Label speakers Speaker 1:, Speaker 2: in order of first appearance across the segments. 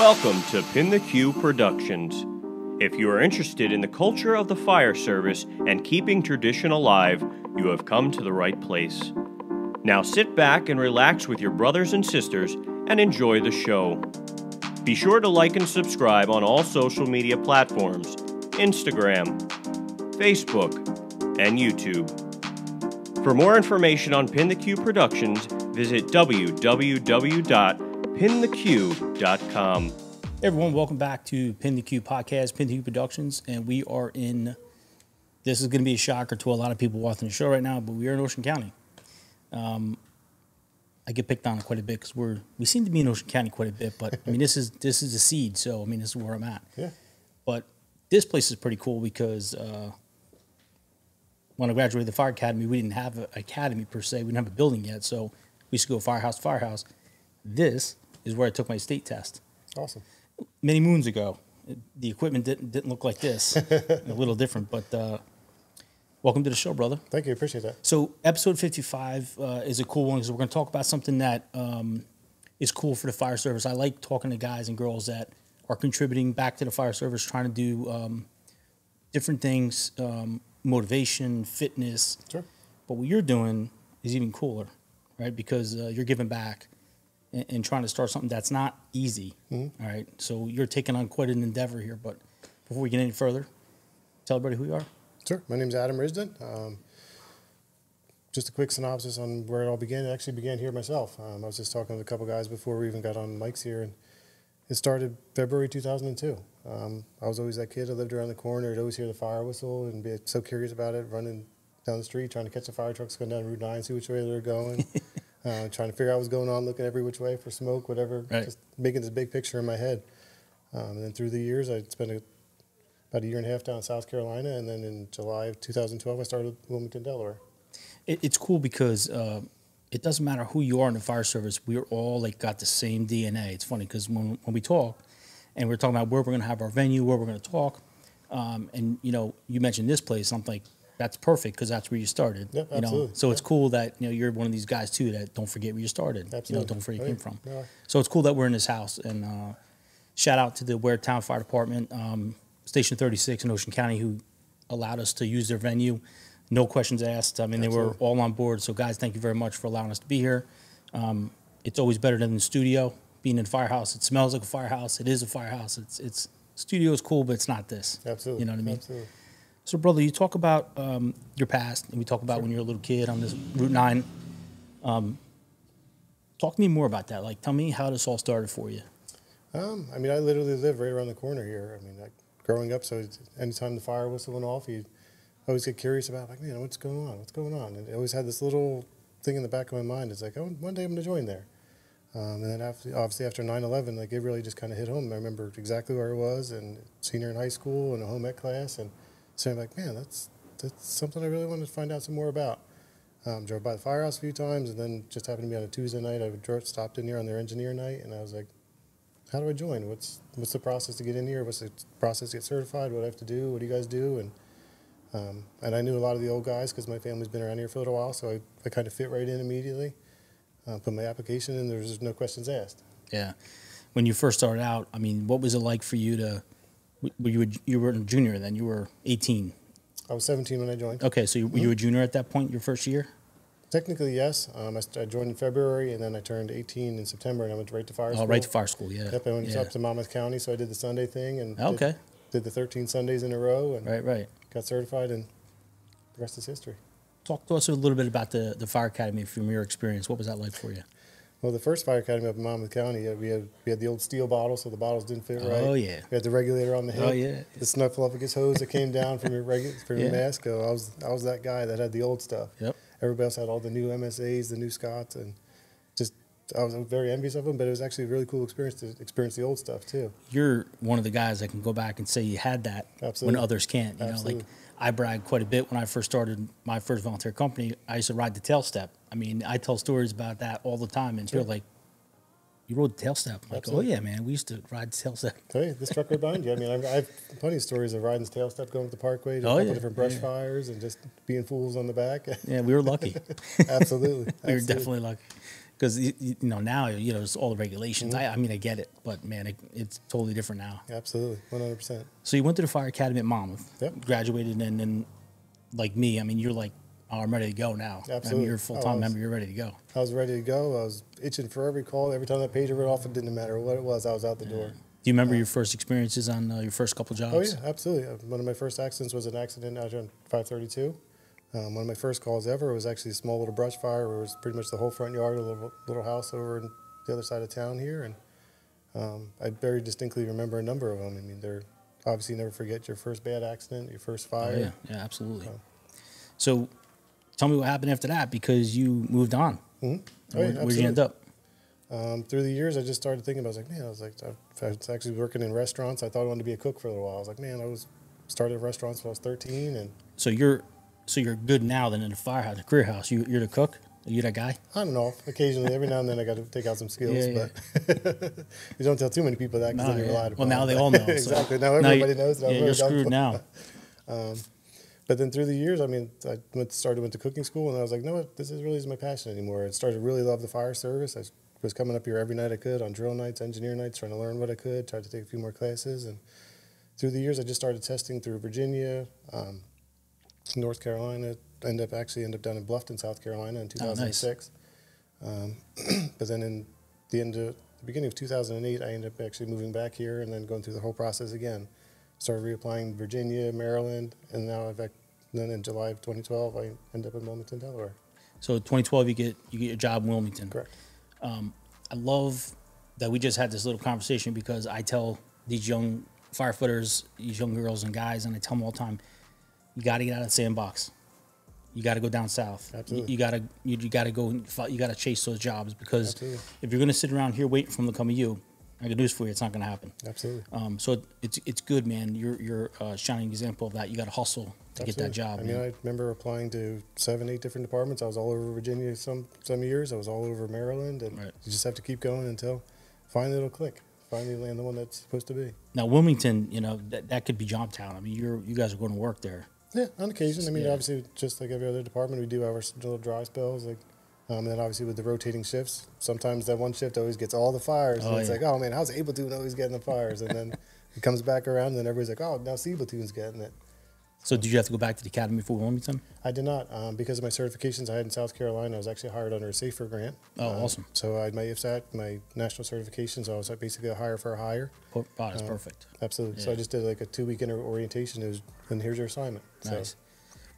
Speaker 1: Welcome to PintheQ Productions. If you are interested in the culture of the fire service and keeping tradition alive, you have come to the right place. Now sit back and relax with your brothers and sisters and enjoy the show. Be sure to like and subscribe on all social media platforms, Instagram, Facebook, and YouTube. For more information on PintheQ Productions, visit www.pintheq.com.
Speaker 2: Hey everyone, welcome back to PintheQ Podcast, PintheQ Productions, and we are in, this is going to be a shocker to a lot of people watching the show right now, but we are in Ocean County. I get picked on quite a bit because we seem to be in Ocean County quite a bit, but I mean, this is a seed, so I mean, this is where I'm at.
Speaker 3: Yeah.
Speaker 2: But this place is pretty cool because when I graduated the fire academy, we didn't have an academy per se. We didn't have a building yet, so we used to go firehouse to firehouse. This is where I took my state test.
Speaker 3: Awesome.
Speaker 2: Many moons ago. The equipment didn't look like this. A little different, but welcome to the show, brother.
Speaker 3: Thank you. Appreciate that.
Speaker 2: So episode 55 is a cool one because we're going to talk about something that is cool for the fire service. I like talking to guys and girls that are contributing back to the fire service, trying to do different things, motivation, fitness.
Speaker 3: Sure.
Speaker 2: But what you're doing is even cooler, right? Because you're giving back and trying to start something that's not easy.
Speaker 3: Mm-hmm.
Speaker 2: All right. So you're taking on quite an endeavor here. But before we get any further, tell everybody who you are.
Speaker 3: Sure. My name's Adam Risden. Just a quick synopsis on where it all began. It actually began here myself. I was just talking with a couple guys before we even got on mics here, and it started February 2002. I was always that kid that lived around the corner. I'd always hear the fire whistle and be so curious about it, running down the street, trying to catch the fire trucks going down Route 9, see which way they were going. Trying to figure out what was going on, looking every which way for smoke, whatever,
Speaker 2: right. Just
Speaker 3: making this big picture in my head. And then through the years, I spent about a year and a half down in South Carolina, and then in July of 2012, I started Wilmington, Delaware.
Speaker 2: It's cool because it doesn't matter who you are in the fire service. We're all like got the same DNA. It's funny because when we talk, and we're talking about where we're going to have our venue, where we're going to talk, and you know, you mentioned this place. I'm like, that's perfect because that's where you started.
Speaker 3: Yep,
Speaker 2: you
Speaker 3: absolutely.
Speaker 2: know? So it's cool that you're one of these guys too that don't forget where you started.
Speaker 3: Absolutely.
Speaker 2: Don't forget where you came from.
Speaker 3: No.
Speaker 2: So it's cool that we're in this house. And shout out to the Ware Town Fire Department, Station 36 in Ocean County, who allowed us to use their venue. No questions asked. I mean, Absolutely. They were all on board. So guys, thank you very much for allowing us to be here. It's always better than the studio. Being in a firehouse, it smells like a firehouse. It is a firehouse. It's studio is cool, but it's not this.
Speaker 3: Absolutely.
Speaker 2: You know what I mean?
Speaker 3: Absolutely.
Speaker 2: So, brother, you talk about your past, and we talk about
Speaker 3: Sure.
Speaker 2: when you were a little kid on this Route 9. Talk to me more about that. Like, tell me how this all started for you.
Speaker 3: I mean, I literally live right around the corner here. I mean, growing up, so anytime the fire whistle went off, you always get curious about, like, man, what's going on? What's going on? And I always had this little thing in the back of my mind. It's like, oh, one day I'm going to join there. And then obviously after 9/11, like, it really just kind of hit home. I remember exactly where I was, and senior in high school and a home ec class, and saying, like, man, that's something I really wanted to find out some more about. Drove by the firehouse a few times, and then just happened to be on a Tuesday night. I stopped in here on their engineer night, and I was like, how do I join? What's the process to get in here? What's the process to get certified? What do I have to do? What do you guys do? And I knew a lot of the old guys because my family's been around here for a little while, so I kind of fit right in immediately. Put my application in. There was just no questions asked.
Speaker 2: Yeah. When you first started out, I mean, what was it like for you to you were a junior then? You were 18.
Speaker 3: I was 17 when I joined.
Speaker 2: Okay, so were you a junior at that point, your first year?
Speaker 3: Technically, yes. I joined in February, and then I turned 18 in September, and I went right to fire school.
Speaker 2: Oh, right to fire school, yeah.
Speaker 3: Yep, I went up to Monmouth County, so I did the Sunday thing, and did the 13 Sundays in a row, and
Speaker 2: right.
Speaker 3: Got certified, and the rest is history.
Speaker 2: Talk to us a little bit about the fire academy from your experience. What was that like for you?
Speaker 3: Well, the first fire academy up in Monmouth County, we had the old steel bottles, so the bottles didn't fit right.
Speaker 2: Oh, yeah.
Speaker 3: We had the regulator on the head.
Speaker 2: Oh, yeah.
Speaker 3: The snuffleupagus hose that came down from your mask. I was that guy that had the old stuff.
Speaker 2: Yep.
Speaker 3: Everybody else had all the new MSAs, the new Scotts, and just I was very envious of them, but it was actually a really cool experience to experience the old stuff, too.
Speaker 2: You're one of the guys that can go back and say you had that
Speaker 3: Absolutely.
Speaker 2: When others can't. You know, like I brag quite a bit when I first started my first volunteer company. I used to ride the tail step. I mean, I tell stories about that all the time, and people are like, you rode the tail step. I'm like, Absolutely. Oh, yeah, man, we used to ride the tail step.
Speaker 3: Tell you, this truck right behind you. I mean, I have plenty of stories of riding the tail step, going up the parkway to a couple different brush fires and just being fools on the back.
Speaker 2: Yeah, we were lucky.
Speaker 3: Absolutely.
Speaker 2: We were definitely lucky. Because now it's all the regulations. I mean, I get it, but man, it's totally different now.
Speaker 3: Absolutely, 100%.
Speaker 2: So you went to the fire academy at Monmouth,
Speaker 3: Yep.
Speaker 2: graduated, and then, like me, I mean, you're like, oh, I'm ready to go now.
Speaker 3: Absolutely.
Speaker 2: I mean, you're a full-time member. You're ready to go.
Speaker 3: I was ready to go. I was itching for every call. Every time that pager went off, it didn't matter what it was. I was out the door.
Speaker 2: Do you remember your first experiences on your first couple jobs?
Speaker 3: Oh yeah, absolutely. One of my first accidents was an accident out on 532. One of my first calls ever was actually a small little brush fire where it was pretty much the whole front yard of a little house over in the other side of town here. And I very distinctly remember a number of them. I mean, they're obviously you never forget your first bad accident, your first fire.
Speaker 2: Oh, yeah, absolutely. So tell me what happened after that, because you moved on.
Speaker 3: Mm-hmm.
Speaker 2: Where did you end up?
Speaker 3: Through the years, I just started thinking about it. I was actually working in restaurants. I thought I wanted to be a cook for a little while. I was like, man, I started restaurants when I was 13. And
Speaker 2: So you're good now then in the firehouse, the career house. You're the cook? Are you that guy?
Speaker 3: on and off. Occasionally, every now and then I got to take out some skills.
Speaker 2: Yeah.
Speaker 3: But you don't tell too many people that because then you're relied upon.
Speaker 2: Well, now they all know.
Speaker 3: Exactly.
Speaker 2: So.
Speaker 3: Now everybody knows that I'm
Speaker 2: you're
Speaker 3: really
Speaker 2: screwed now.
Speaker 3: But then through the years, I mean, I went to cooking school, and I was like, no, what? This really isn't my passion anymore. I started to really love the fire service. I was coming up here every night I could on drill nights, engineer nights, trying to learn what I could, tried to take a few more classes. And through the years, I just started testing through Virginia, North Carolina, ended up down in Bluffton, South Carolina in 2006.
Speaker 2: Oh,
Speaker 3: nice. But then in the beginning of 2008, I ended up actually moving back here and then going through the whole process again. Started reapplying Virginia, Maryland, and now then in July of 2012, I ended up in Wilmington, Delaware.
Speaker 2: So 2012, you get your job in Wilmington.
Speaker 3: Correct.
Speaker 2: I love that we just had this little conversation, because I tell these young firefighters, these young girls and guys, and I tell them all the time, you got to get out of the sandbox. You got to go down south.
Speaker 3: Absolutely.
Speaker 2: You got to chase those jobs, because
Speaker 3: Absolutely.
Speaker 2: if you're going to sit around here waiting for them to come to you, I got news for you, it's not going to happen.
Speaker 3: Absolutely.
Speaker 2: So it's good, man. You're a shining example of that. You got to hustle to get that job.
Speaker 3: I mean, I remember applying to 7, 8 different departments. I was all over Virginia some years. I was all over Maryland, and
Speaker 2: Right.
Speaker 3: you just have to keep going until finally it'll click. Finally land the one that's supposed to be.
Speaker 2: Now Wilmington, that could be job town. I mean, you guys are going to work there.
Speaker 3: Yeah, on occasion. I mean,
Speaker 2: Yeah.
Speaker 3: obviously, just like every other department, we do have our little dry spells. And then obviously with the rotating shifts, sometimes that one shift always gets all the fires.
Speaker 2: Oh,
Speaker 3: and it's
Speaker 2: yeah.
Speaker 3: like, oh man, how's Able Platoon always getting the fires? And then it comes back around, and then everybody's like, oh, now C Platoon's getting it.
Speaker 2: So did you have to go back to the academy for Wilmington?
Speaker 3: I did not. Because of my certifications I had in South Carolina, I was actually hired under a SAFER grant.
Speaker 2: Oh, awesome.
Speaker 3: So I had my IFSAT, my national certifications. So I was basically a hire for a hire.
Speaker 2: Oh, that's perfect.
Speaker 3: Absolutely. So
Speaker 2: Yeah.
Speaker 3: I just did like a 2-week orientation. And here's your assignment.
Speaker 2: Nice.
Speaker 3: So,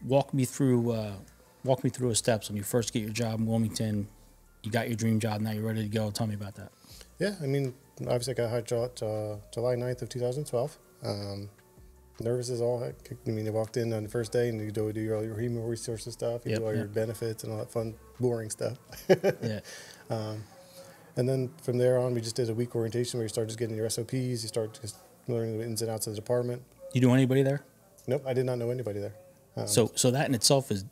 Speaker 2: Walk me through the steps when you first get your job in Wilmington. You got your dream job. Now you're ready to go. Tell me about that.
Speaker 3: yeah, I mean, obviously I got hired July 9th of 2012. Nervous as all heck. I mean, you walked in on the first day and you do all your human resources stuff. You
Speaker 2: Yep,
Speaker 3: do all your
Speaker 2: yep.
Speaker 3: benefits and all that fun, boring stuff.
Speaker 2: Yeah.
Speaker 3: And then from there on, we just did a week orientation where you start just getting your SOPs. You start just learning the ins and outs of the department.
Speaker 2: You know anybody there?
Speaker 3: Nope, I did not know anybody there.
Speaker 2: So that in itself is,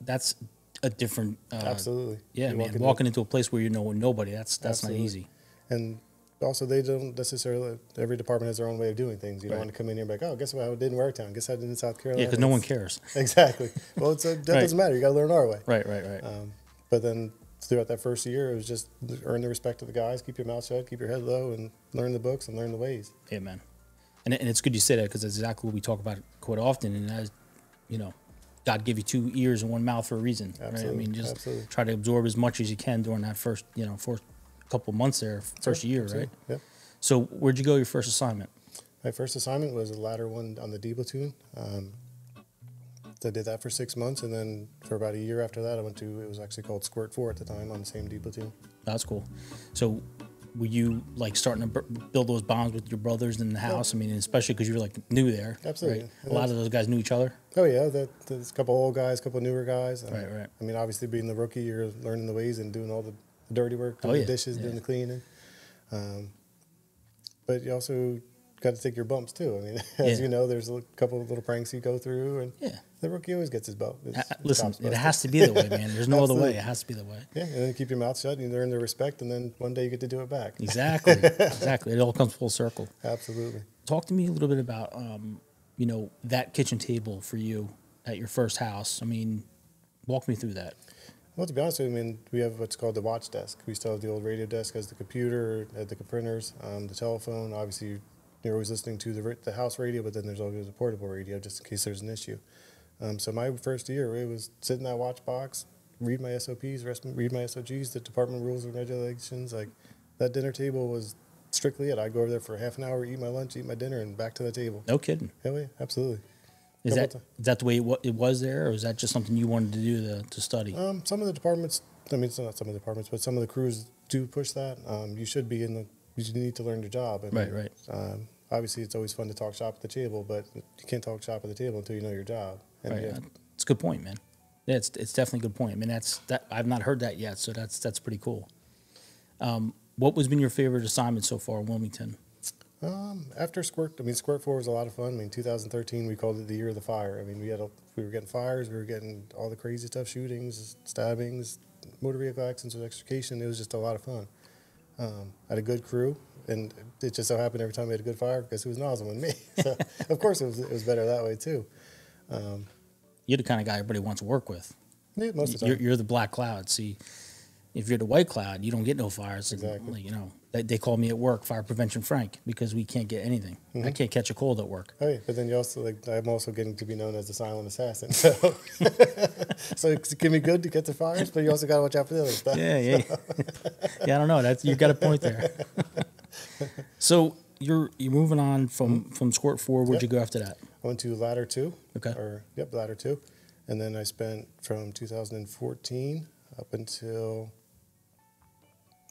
Speaker 2: that's a different.
Speaker 3: Absolutely.
Speaker 2: Yeah,
Speaker 3: You
Speaker 2: man.
Speaker 3: walk
Speaker 2: Walking into a place where you know nobody, that's not
Speaker 3: Absolutely.
Speaker 2: easy.
Speaker 3: And also, they don't necessarily, every department has their own way of doing things. You don't
Speaker 2: Right.
Speaker 3: want to come in here and be like, oh, guess what? I did in Waretown. Guess I did in South Carolina.
Speaker 2: Yeah, because no one
Speaker 3: It's-
Speaker 2: cares.
Speaker 3: Exactly. Well, that
Speaker 2: Right.
Speaker 3: doesn't matter. You got to learn our way.
Speaker 2: Right.
Speaker 3: But then throughout that first year, it was just earn the respect of the guys, keep your mouth shut, keep your head low, and learn the books and learn the ways.
Speaker 2: Yeah, man. And it's good you say that, because that's exactly what we talk about quite often. And as God give you 2 ears and 1 mouth for a reason. Right? I
Speaker 3: Absolutely,
Speaker 2: mean, just
Speaker 3: absolutely.
Speaker 2: try to absorb as much as you can during that first couple months there, first year, right?
Speaker 3: Yeah.
Speaker 2: So where'd you go your first assignment?
Speaker 3: My first assignment was a ladder one on the D platoon. I did that for 6 months, and then for about a year after that, it was actually called Squirt 4 at the time on the same D platoon.
Speaker 2: That's cool. So were you like starting to build those bonds with your brothers in the house? I mean, especially because you were like new there.
Speaker 3: Absolutely.
Speaker 2: Right? A lot of those guys knew each other.
Speaker 3: Oh yeah, there's a couple old guys, a couple newer guys.
Speaker 2: Right.
Speaker 3: I mean, obviously being the rookie, you're learning the ways and doing all the dirty work, doing
Speaker 2: Oh,
Speaker 3: the
Speaker 2: yeah,
Speaker 3: dishes,
Speaker 2: yeah.
Speaker 3: doing the cleaning. But you also got to take your bumps too. I mean, as
Speaker 2: Yeah.
Speaker 3: you know, there's a couple of little pranks you go through, and
Speaker 2: Yeah.
Speaker 3: the rookie always gets his bump.
Speaker 2: Listen,
Speaker 3: Chops
Speaker 2: it
Speaker 3: busted.
Speaker 2: has to be the way, man. There's no other way.
Speaker 3: Absolutely.
Speaker 2: It has to be the way.
Speaker 3: Yeah, and then keep your mouth shut, and you earn their respect, and then one day you get to do it back.
Speaker 2: Exactly. Exactly. It all comes full circle.
Speaker 3: Absolutely.
Speaker 2: Talk to me a little bit about, that kitchen table for you at your first house. I mean, walk me through that.
Speaker 3: Well, to be honest with you, I mean, we have what's called the watch desk. We still have the old radio desk as the computer, the printers, the telephone. Obviously, you're always listening to the house radio, but then there's always a portable radio just in case there's an issue. So my first year, it was sit in that watch box, read my SOPs, read my SOGs, the department rules and regulations. Like, that dinner table was strictly it. I'd go over there for half an hour, eat my lunch, eat my dinner, and back to the table.
Speaker 2: No kidding.
Speaker 3: Hell yeah, absolutely.
Speaker 2: Is that the way it was there, or is that just something you wanted to do to study?
Speaker 3: Some of the departments, I mean, it's not some of the departments, but some of the crews do push that. You should be you need to learn your job. I mean,
Speaker 2: right.
Speaker 3: Obviously, it's always fun to talk shop at the table, but you can't talk shop at the table until you know your job. And
Speaker 2: Right.
Speaker 3: yeah,
Speaker 2: It's a good point, man. Yeah, it's definitely a good point. I mean, I've not heard that yet, so that's pretty cool. What has been your favorite assignment so far in Wilmington?
Speaker 3: after Squirt, I mean, Squirt 4 was a lot of fun. I mean, 2013, we called it the year of the fire. I mean, we were getting fires, we were getting all the crazy stuff, shootings, stabbings, motor vehicle accidents with extrication. It was just a lot of fun. I had a good crew, and it just so happened every time we had a good fire, because it was Nozzle and me. So, of course, it was better that way, too.
Speaker 2: You're the kind of guy everybody wants to work with.
Speaker 3: Yeah, most of the time.
Speaker 2: You're the black cloud. See, if you're the white cloud, you don't get no fires.
Speaker 3: Exactly.
Speaker 2: You know, they call me at work Fire Prevention Frank, because we can't get anything.
Speaker 3: Mm-hmm.
Speaker 2: I can't catch a cold at work.
Speaker 3: Oh, yeah, but then you also, I'm also getting to be known as the silent assassin. So, so it can be good to get the fires, but you also got to watch out for the other stuff.
Speaker 2: Yeah. Yeah, I don't know. You got a point there. So you're moving on from Squirt 4. Where'd you go after that?
Speaker 3: I went to Ladder 2.
Speaker 2: Okay.
Speaker 3: Ladder 2. And then I spent from 2014 up until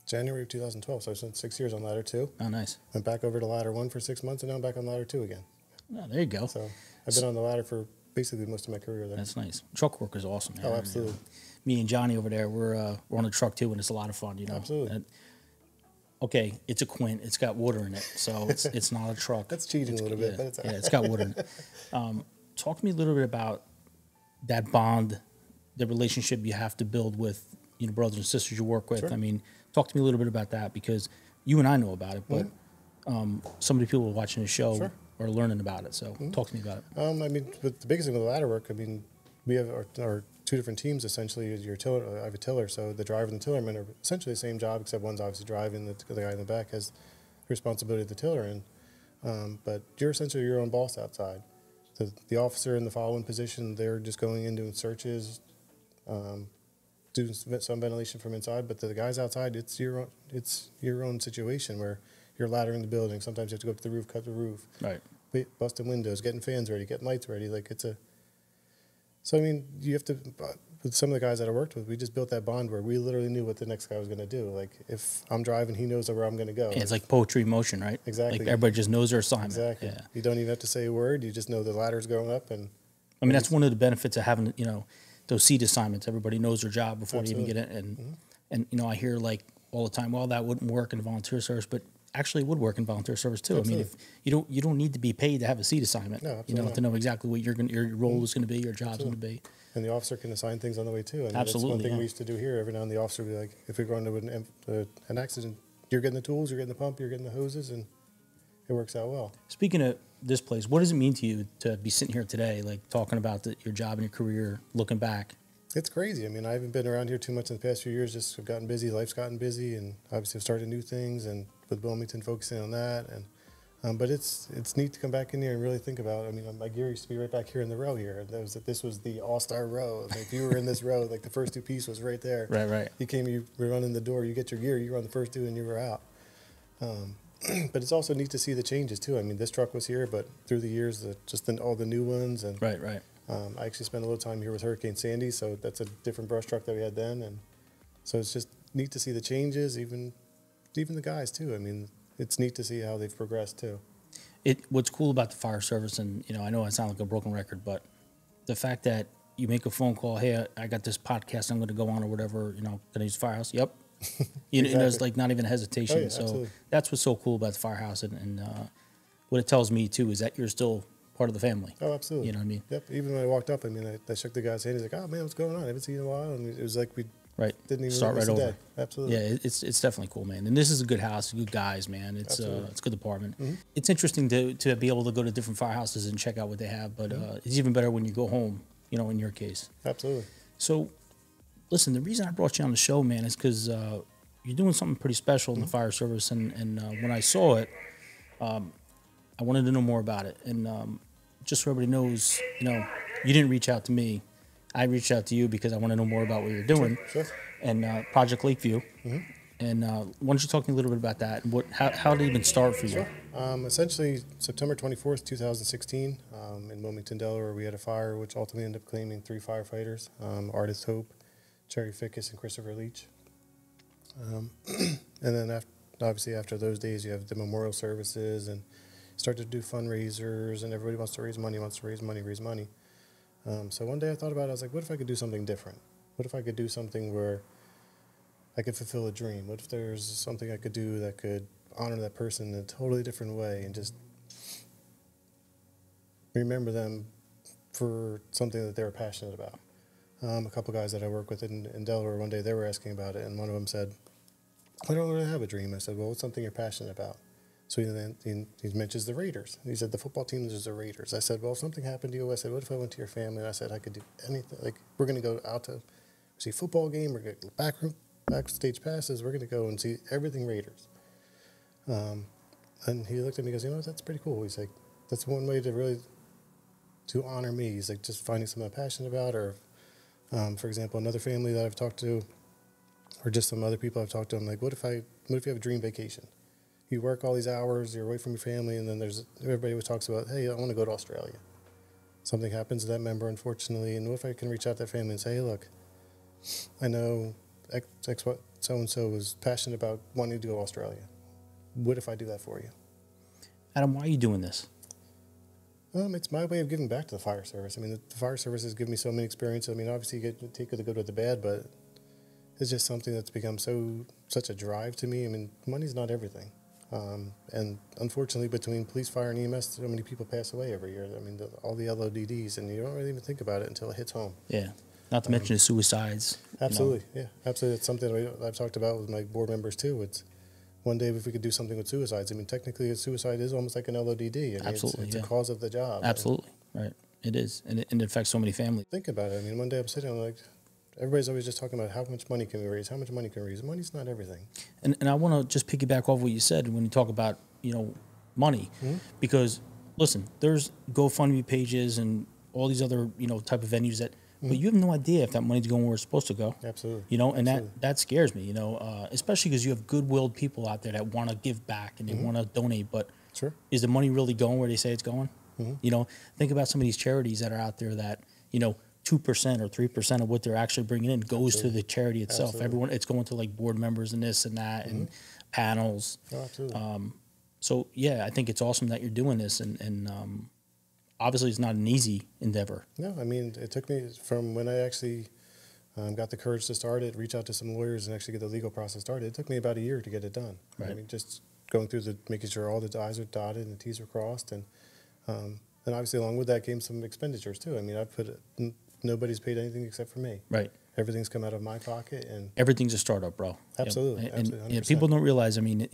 Speaker 3: January of 2012. So I spent 6 years on Ladder 2.
Speaker 2: Oh, nice.
Speaker 3: Went back over to Ladder 1 for 6 months, and now I'm back on Ladder 2 again.
Speaker 2: Oh, there you go.
Speaker 3: So I've been on the ladder for basically most of my career there.
Speaker 2: That's nice. Truck work is awesome. Man.
Speaker 3: Oh, absolutely.
Speaker 2: Me and Johnny over there, we're on a truck too, and it's a lot of fun. You know.
Speaker 3: Absolutely.
Speaker 2: Okay, it's a Quint. It's got water in it, so it's not a truck.
Speaker 3: That's cheating a little bit, but it's all right.
Speaker 2: Yeah, it's got water in it. Talk to me a little bit about that bond, the relationship you have to build with brothers and sisters you work with.
Speaker 3: Sure.
Speaker 2: I mean, talk to me a little bit about that, because you and I know about it, but some of the people watching the show
Speaker 3: Sure.
Speaker 2: are learning about it. So talk to me about it.
Speaker 3: I mean, but the biggest thing with the ladder work, I mean, we have our two different teams essentially. Your tiller, I have a tiller, so the driver and the tillerman are essentially the same job, except one's obviously driving, the guy in the back has the responsibility of the tiller in. But you're essentially your own boss outside. The officer in the following position, they're just going in doing searches, doing some ventilation from inside. But the guys outside, it's your own situation where you're laddering the building. Sometimes you have to go up to the roof, cut the roof,
Speaker 2: Right.
Speaker 3: busting windows, getting fans ready, getting lights ready. So I mean, you have to. With some of the guys that I worked with, we just built that bond where we literally knew what the next guy was going to do. Like, if I'm driving, he knows where I'm going to go.
Speaker 2: Yeah, it's like poetry in motion, right?
Speaker 3: Exactly.
Speaker 2: Like everybody just knows their assignment.
Speaker 3: Exactly.
Speaker 2: Yeah.
Speaker 3: You don't even have to say a word. You just know the ladder's going up. And
Speaker 2: I mean, that's one of the benefits of having, those seat assignments. Everybody knows their job before
Speaker 3: Absolutely.
Speaker 2: they even get it. And I hear like all the time, well, that wouldn't work in volunteer service, but actually it would work in volunteer service too.
Speaker 3: Absolutely.
Speaker 2: I mean, if you don't need to be paid to have a seat assignment.
Speaker 3: No, absolutely
Speaker 2: to know exactly what your role is going to be, your job's going to be.
Speaker 3: And the officer can assign things on the way too. I mean,
Speaker 2: Absolutely,
Speaker 3: That's one thing
Speaker 2: yeah.
Speaker 3: we used to do here. Every now and then the officer would be like, if we're going to an accident, you're getting the tools, you're getting the pump, you're getting the hoses, and it works out well.
Speaker 2: Speaking of this place, what does it mean to you to be sitting here today, like talking about your job and your career, looking back?
Speaker 3: It's crazy. I mean, I haven't been around here too much in the past few years. Just I've gotten busy. Life's gotten busy, and obviously I've started new things, and with Wilmington focusing on that. And but it's neat to come back in here and really think about. I mean, my gear used to be right back here in the row here. This was the all-star row. Like, if you were in this row, like the first two piece was right there.
Speaker 2: Right.
Speaker 3: You were running the door. You get your gear. You were on the first two, and you were out. But it's also neat to see the changes too. I mean, this truck was here, but through the years, all the new ones and
Speaker 2: Right.
Speaker 3: I actually spent a little time here with Hurricane Sandy, so that's a different brush truck that we had then, and so it's just neat to see the changes, even the guys too. I mean, it's neat to see how they've progressed too.
Speaker 2: What's cool about the fire service, and I know I sound like a broken record, but the fact that you make a phone call, hey, I got this podcast I'm going to go on or whatever, can I use the firehouse? Yep. There's like not even hesitation.
Speaker 3: Oh, yeah,
Speaker 2: so
Speaker 3: absolutely.
Speaker 2: that's what's so cool about the firehouse, and what it tells me too is that you're still part of the family.
Speaker 3: Oh, absolutely.
Speaker 2: You know what I mean?
Speaker 3: Yep. Even when I walked up, I mean, I shook the guy's hand. He's like, "Oh man, what's going on? I haven't seen you in a while." And it was like we didn't even
Speaker 2: start
Speaker 3: miss
Speaker 2: right
Speaker 3: a
Speaker 2: over.
Speaker 3: day. Absolutely.
Speaker 2: Yeah, it's definitely cool, man. And this is a good house, good guys, man. It's a good department.
Speaker 3: Mm-hmm.
Speaker 2: It's interesting to be able to go to different firehouses and check out what they have, but it's even better when you go home. In your case.
Speaker 3: Absolutely.
Speaker 2: So, listen, the reason I brought you on the show, man, is because you're doing something pretty special in the fire service. And when I saw it, I wanted to know more about it. And just so everybody knows, you didn't reach out to me. I reached out to you because I want to know more about what you're doing.
Speaker 3: Sure.
Speaker 2: And Project Lakeview. And why don't you talk to me a little bit about that? And how did it even start for you?
Speaker 3: Sure. Essentially, September 24th, 2016, in Wilmington, Delaware, we had a fire which ultimately ended up claiming 3 firefighters, Artist Hope, Cherry Fickus, and Christopher Leach. And then obviously after those days, you have the memorial services and start to do fundraisers, and everybody wants to raise money, raise money. So one day I thought about it, I was like, what if I could do something different? What if I could do something where I could fulfill a dream? What if there's something I could do that could honor that person in a totally different way and just remember them for something that they were passionate about? A couple guys that I work with in Delaware, one day they were asking about it, and one of them said, I don't really have a dream. I said, well, what's something you're passionate about? So he mentions the Raiders. He said, the football team is the Raiders. I said, well, if something happened to you, I said, what if I went to your family? And I said, I could do anything. Like, we're going to go out to see a football game. We're going to go backstage passes. We're going to go and see everything Raiders. And he looked at me and goes, that's pretty cool. He's like, that's one way to honor me. He's like, just finding something I'm passionate about. Or, for example, another family that I've talked to, or just some other people I've talked to, I'm like, what if you have a dream vacation? You work all these hours, you're away from your family, and then everybody always talks about, hey, I want to go to Australia. Something happens to that member, unfortunately, and what if I can reach out to that family and say, hey, look, I know so-and-so was passionate about wanting to go to Australia. What if I do that for you?
Speaker 2: Adam, why are you doing this?
Speaker 3: It's my way of giving back to the fire service. I mean, the fire service has given me so many experiences. I mean, obviously you take the good with the bad, but it's just something that's become such a drive to me. I mean, money's not everything. And unfortunately, between police, fire, and EMS, so many people pass away every year. I mean, all the LODDs, and you don't really even think about it until it hits home.
Speaker 2: Yeah, not to mention the suicides.
Speaker 3: Absolutely, yeah, absolutely. It's something I've talked about with my board members too. It's one day if we could do something with suicides. I mean, technically, a suicide is almost like an LODD. I mean,
Speaker 2: Absolutely,
Speaker 3: it's a cause of the job.
Speaker 2: Absolutely, right. It is, and it affects so many families.
Speaker 3: Think about it. I mean, one day I'm sitting, I'm like, everybody's always just talking about how much money can we raise, how much money can we raise. Money's not everything.
Speaker 2: And I want to just piggyback off what you said when you talk about, money. Because, listen, there's GoFundMe pages and all these other, type of venues that, but you have no idea if that money's going where it's supposed to go.
Speaker 3: Absolutely.
Speaker 2: And that scares me, especially because you have good-willed people out there that want to give back and they want to donate, but
Speaker 3: Sure.
Speaker 2: Is the money really going where they say it's going? Think about some of these charities that are out there that, 2% or 3% of what they're actually bringing in goes to the charity itself.
Speaker 3: Absolutely.
Speaker 2: It's going to like board members and this and that and panels.
Speaker 3: Oh, absolutely.
Speaker 2: So yeah, I think it's awesome that you're doing this, and obviously it's not an easy endeavor.
Speaker 3: No, I mean, it took me from when I actually got the courage to start it, reach out to some lawyers and actually get the legal process started. It took me about a year to get it done.
Speaker 2: Right.
Speaker 3: I mean, just going through making sure all the I's are dotted and the T's are crossed, and obviously along with that came some expenditures too. I mean, nobody's paid anything except for me.
Speaker 2: Right.
Speaker 3: Everything's come out of my pocket, and
Speaker 2: Everything's a startup, bro.
Speaker 3: Absolutely,
Speaker 2: And
Speaker 3: absolutely,
Speaker 2: people don't realize. I mean,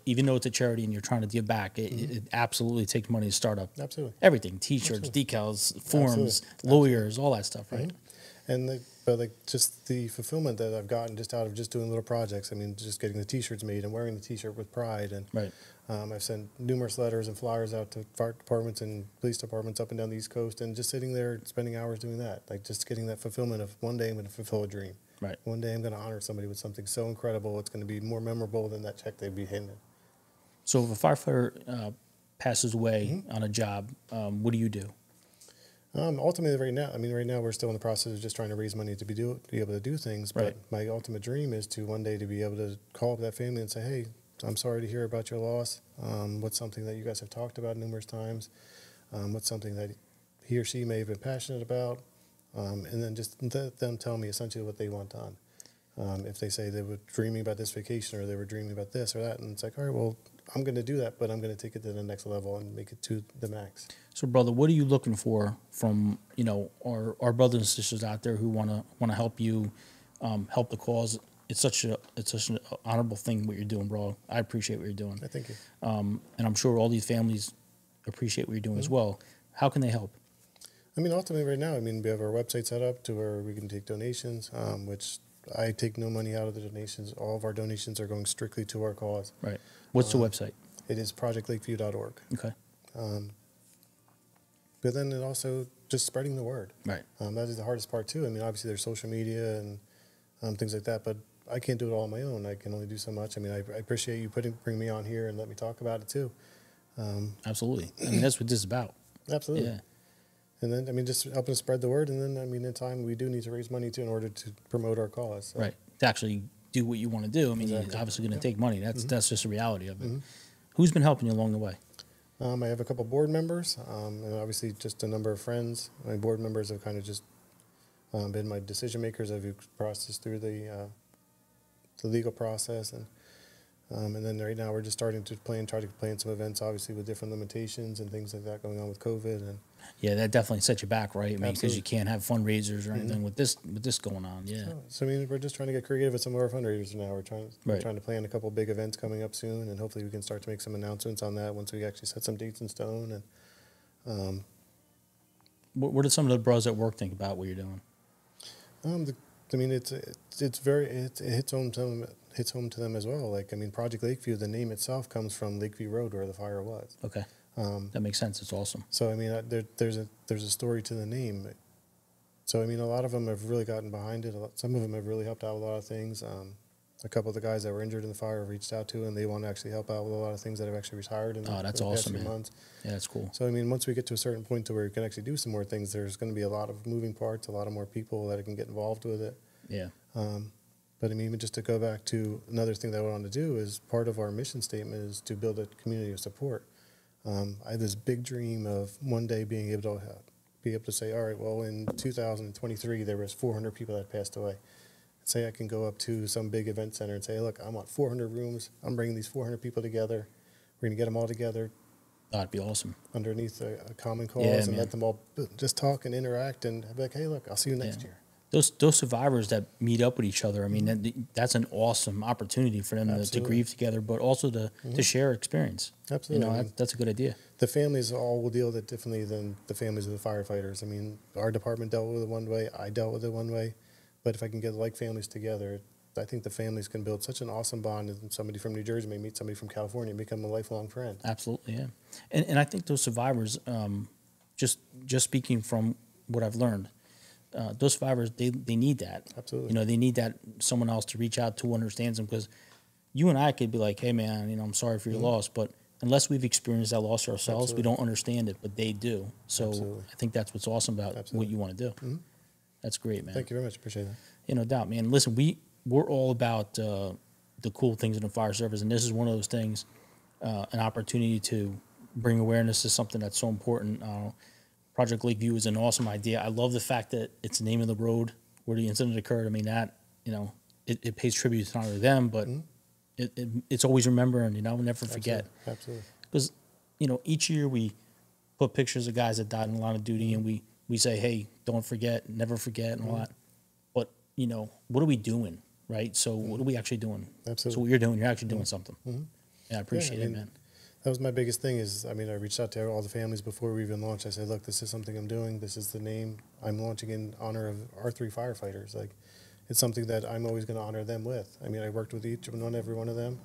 Speaker 2: even though it's a charity and you're trying to give back, it absolutely takes money to start up.
Speaker 3: Absolutely.
Speaker 2: Everything: T-shirts, decals, forms, lawyers, all that stuff, right?
Speaker 3: And but just the fulfillment that I've gotten just out of just doing little projects. I mean, just getting the T-shirts made and wearing the T-shirt with pride, and
Speaker 2: Right.
Speaker 3: I've sent numerous letters and flyers out to fire departments and police departments up and down the East Coast, and just sitting there spending hours doing that, like just getting that fulfillment of one day I'm going to fulfill a dream.
Speaker 2: Right.
Speaker 3: One day I'm going to honor somebody with something so incredible. It's going to be more memorable than that check they'd be handed.
Speaker 2: So if a firefighter passes away on a job, what do you do?
Speaker 3: Ultimately, right now we're still in the process of just trying to raise money to be able to do things.
Speaker 2: Right.
Speaker 3: But my ultimate dream is to one day to be able to call up that family and say, hey, I'm sorry to hear about your loss. What's something that you guys have talked about numerous times? What's something that he or she may have been passionate about? And then just let them tell me essentially what they want done. If they say they were dreaming about this vacation or they were dreaming about this or that, and it's like, all right, well, I'm going to do that, but I'm going to take it to the next level and make it to the max.
Speaker 2: So, brother, what are you looking for from our brothers and sisters out there who want to help you, help the cause? It's such an honorable thing what you're doing, bro. I appreciate what you're doing.
Speaker 3: Thank you.
Speaker 2: And I'm sure all these families appreciate what you're doing as well. How can they help?
Speaker 3: I mean, ultimately, right now, I mean, we have our website set up to where we can take donations, which I take no money out of the donations. All of our donations are going strictly to our cause.
Speaker 2: Right. What's the website?
Speaker 3: It is projectlakeview.org.
Speaker 2: Okay.
Speaker 3: But then it also just spreading the word.
Speaker 2: Right.
Speaker 3: That is the hardest part too. I mean, obviously there's social media and things like that, but I can't do it all on my own. I can only do so much. I mean, I appreciate you bring me on here and let me talk about it too.
Speaker 2: Absolutely. I mean, that's what this is about.
Speaker 3: Absolutely.
Speaker 2: Yeah.
Speaker 3: And then, I mean, just helping spread the word. And then, I mean, in time, we do need to raise money too in order to promote our cause. So.
Speaker 2: Right. To actually do what you want to do. I mean,
Speaker 3: Exactly.
Speaker 2: you're obviously going to take money. That's just the reality of it.
Speaker 3: Mm-hmm.
Speaker 2: Who's been helping you along the way?
Speaker 3: I have a couple board members, and obviously just a number of friends. My board members have kind of just been my decision makers. I've processed through the legal process, and then right now we're just starting to try to plan some events, obviously with different limitations and things like that going on with COVID. And
Speaker 2: Yeah, that definitely set you back, right? I mean, because you
Speaker 3: Absolutely.
Speaker 2: can't have fundraisers or anything with this going on. Yeah.
Speaker 3: so I mean, we're just trying to get creative with some of our fundraisers now. We're trying
Speaker 2: Right.
Speaker 3: to plan a couple big events coming up soon, and hopefully we can start to make some announcements on that once we actually set some dates in stone. And
Speaker 2: What do some of the bros at work think about what you're doing?
Speaker 3: I mean, it hits home to them as well. Like, I mean, Project Lakeview, the name itself comes from Lakeview Road where the fire was.
Speaker 2: Okay. That makes sense. It's awesome.
Speaker 3: So I mean, there's a story to the name. So I mean, a lot of them have really gotten behind it. Some of them have really helped out with a lot of things. A couple of the guys that were injured in the fire have reached out to, and they want to actually help out with a lot of things that have actually retired in
Speaker 2: Oh, that's
Speaker 3: the past
Speaker 2: awesome,
Speaker 3: few
Speaker 2: man.
Speaker 3: months.
Speaker 2: Yeah, that's cool.
Speaker 3: So I mean, once we get to a certain point to where we can actually do some more things, there's going to be a lot of moving parts, a lot of more people that can get involved with it.
Speaker 2: Yeah.
Speaker 3: But I mean, even just to go back to another thing that I wanted to do is part of our mission statement is to build a community of support. I have this big dream of one day being able to say, all right, well, in 2023 there was 400 people that passed away. Say I can go up to some big event center and say, look, I want 400 rooms. I'm bringing these 400 people together. We're going to get them all together
Speaker 2: That'd be awesome.
Speaker 3: underneath a common cause
Speaker 2: Yeah,
Speaker 3: and
Speaker 2: man.
Speaker 3: let them all just talk and interact and be like, hey, look, I'll see you next
Speaker 2: Yeah.
Speaker 3: year.
Speaker 2: Those survivors that meet up with each other, I mean, that's an awesome opportunity for them to
Speaker 3: Absolutely.
Speaker 2: grieve together, but also to share experience.
Speaker 3: Absolutely.
Speaker 2: You know, that's a good idea.
Speaker 3: The families all will deal with it differently than the families of the firefighters. I mean, our department dealt with it one way, I dealt with it one way, but if I can get like families together, I think the families can build such an awesome bond, and somebody from New Jersey may meet somebody from California and become a lifelong friend.
Speaker 2: Absolutely, yeah. And I think those survivors, just speaking from what I've learned, those survivors, they need that.
Speaker 3: Absolutely.
Speaker 2: You know, they need that someone else to reach out to who understands them, because you and I could be like, hey, man, you know, I'm sorry for your loss, but unless we've experienced that loss ourselves,
Speaker 3: Absolutely.
Speaker 2: we don't understand it, but they do. So
Speaker 3: Absolutely.
Speaker 2: I think that's what's awesome about
Speaker 3: Absolutely.
Speaker 2: what you want to do. That's great, man.
Speaker 3: Thank you very much. Appreciate that.
Speaker 2: Yeah, no doubt, man. Listen, we're all about the cool things in the fire service, and this is one of those things, an opportunity to bring awareness to something that's so important. Project Lakeview is an awesome idea. I love the fact that it's the name of the road where the incident occurred. I mean, that, you know, it pays tribute to not only them, but it's always remembering, you know, we'll never forget.
Speaker 3: Absolutely.
Speaker 2: Because, you know, each year we put pictures of guys that died in the line of duty, and we say, hey, don't forget, never forget, and all that. But, you know, what are we doing, right? So what are we actually doing?
Speaker 3: Absolutely.
Speaker 2: So what you're doing, you're actually doing something. Yeah, I appreciate
Speaker 3: I
Speaker 2: it,
Speaker 3: mean,
Speaker 2: man.
Speaker 3: That was my biggest thing is, I mean, I reached out to all the families before we even launched. I said, look, this is something I'm doing. This is the name I'm launching in honor of our 3 firefighters. Like, it's something that I'm always going to honor them with. I mean, I worked with every one of them.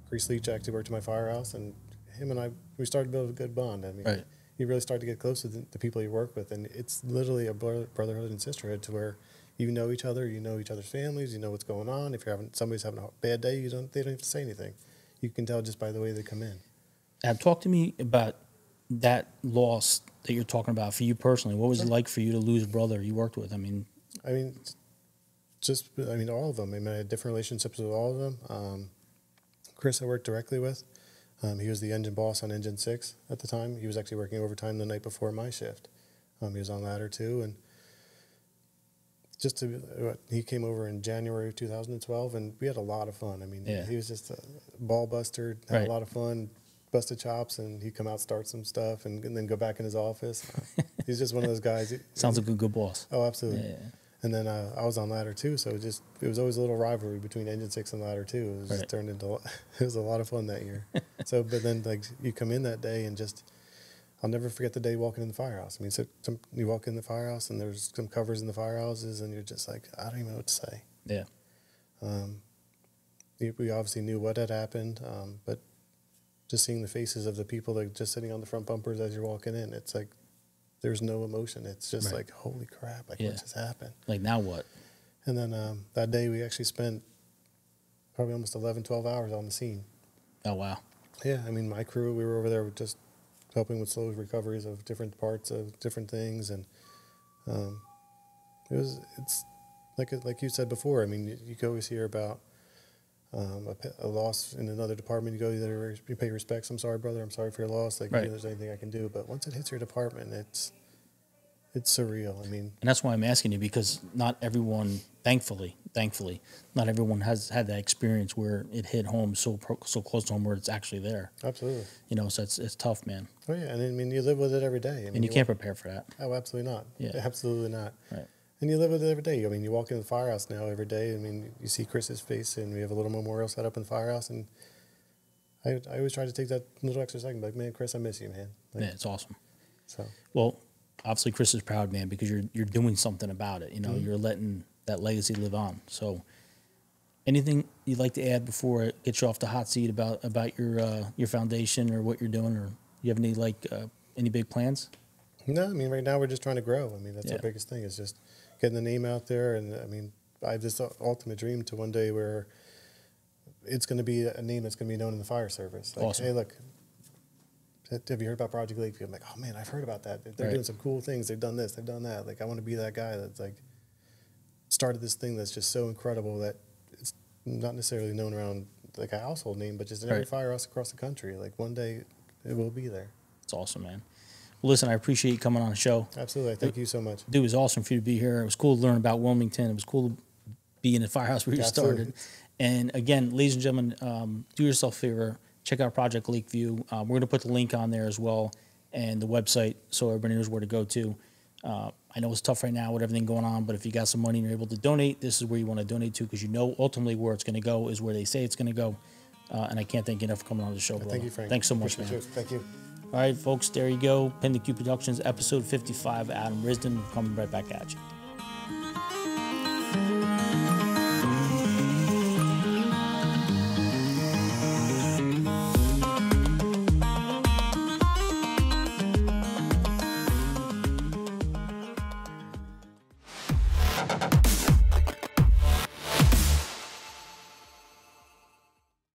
Speaker 3: Chris Leach actually worked at my firehouse, and him and I, we started to build a good bond. I mean,
Speaker 2: Right.
Speaker 3: you really start to get close to the people you work with, and it's literally a brotherhood and sisterhood to where you know each other, you know each other's families, you know what's going on. If somebody's having a bad day, they don't have to say anything. You can tell just by the way they come in.
Speaker 2: Talk to me about that loss that you're talking about for you personally. What was it like for you to lose a brother you worked with? I mean,
Speaker 3: all of them. I mean, I had different relationships with all of them. Chris I worked directly with. He was the engine boss on Engine 6 at the time. He was actually working overtime the night before my shift. He was on ladder 2, and he came over in January of 2012, and we had a lot of fun. I mean, he was just a ball buster, had a lot of fun, busted chops, and he'd come out, start some stuff, and then go back in his office. He's just one of those guys.
Speaker 2: sounds like a good boss.
Speaker 3: Oh, absolutely.
Speaker 2: Yeah.
Speaker 3: And then I was on ladder 2, so it was always a little rivalry between Engine 6 and ladder 2. It was just turned into it was a lot of fun that year. But then like you come in that day and just I'll never forget the day walking in the firehouse. I mean, so you walk in the firehouse and there's some covers in the firehouses, and you're just like, I don't even know what to say.
Speaker 2: Yeah.
Speaker 3: We obviously knew what had happened, but just seeing the faces of the people that just sitting on the front bumpers as you're walking in, it's like there's no emotion. It's just like, holy crap, like what just happened?
Speaker 2: Like, now what?
Speaker 3: And then that day we actually spent probably almost 11, 12 hours on the scene.
Speaker 2: Oh, wow.
Speaker 3: Yeah, I mean, my crew, we were over there just helping with slow recoveries of different parts of different things, and it's like you said before. I mean, you can always hear about a loss in another department. You go there, you pay respects. I'm sorry, brother. I'm sorry for your loss. Like, you know, there's anything I can do. But once it hits your department, it's surreal. I mean,
Speaker 2: and that's why I'm asking you, because not everyone, thankfully, not everyone has had that experience where it hit home so close to home where it's actually there.
Speaker 3: Absolutely.
Speaker 2: You know, so it's tough, man.
Speaker 3: Oh yeah, and I mean, you live with it every day. I mean,
Speaker 2: and you can't prepare for that.
Speaker 3: Oh, absolutely not.
Speaker 2: Yeah,
Speaker 3: absolutely not.
Speaker 2: Right.
Speaker 3: And you live with it every day. I mean, you walk into the firehouse now every day. I mean, you see Chris's face, and we have a little memorial set up in the firehouse. And I always try to take that little extra second, like, man, Chris, I miss you, man. Like,
Speaker 2: yeah, it's awesome.
Speaker 3: So,
Speaker 2: well, obviously, Chris is proud, man, because you're doing something about it. You know, you're letting that legacy live on. So, anything you'd like to add before I get you off the hot seat about your foundation or what you're doing, or you have any big plans?
Speaker 3: No, I mean, right now we're just trying to grow. I mean, that's our biggest thing, is just getting the name out there. And I mean, I have this ultimate dream to one day where it's going to be a name that's going to be known in the fire service. Like,
Speaker 2: awesome.
Speaker 3: Hey, look, have you heard about Project Lakeview? I'm like, oh man, I've heard about that. They're doing some cool things. They've done this, they've done that. Like, I want to be that guy that's like started this thing that's just so incredible that it's not necessarily known around like a household name, but just in every firehouse across the country. Like, one day it will be there.
Speaker 2: It's awesome, man. Well, listen, I appreciate you coming on the show.
Speaker 3: Absolutely. Thank you so much.
Speaker 2: Dude, it was awesome for you to be here. It was cool to learn about Wilmington. It was cool to be in the firehouse where you started. And again, ladies and gentlemen, do yourself a favor. Check out Project Lakeview. We're going to put the link on there as well, and the website, so everybody knows where to go to. I know it's tough right now with everything going on, but if you got some money and you're able to donate, this is where you want to donate to, because you know ultimately where it's going to go is where they say it's going to go. And I can't thank you enough for coming on the show, brother.
Speaker 3: Thank you, Frank.
Speaker 2: Thanks so much, man.
Speaker 3: Thank you.
Speaker 2: All right, folks, there you go. PintheQ Productions, episode 55. Adam Risden, coming right back at you.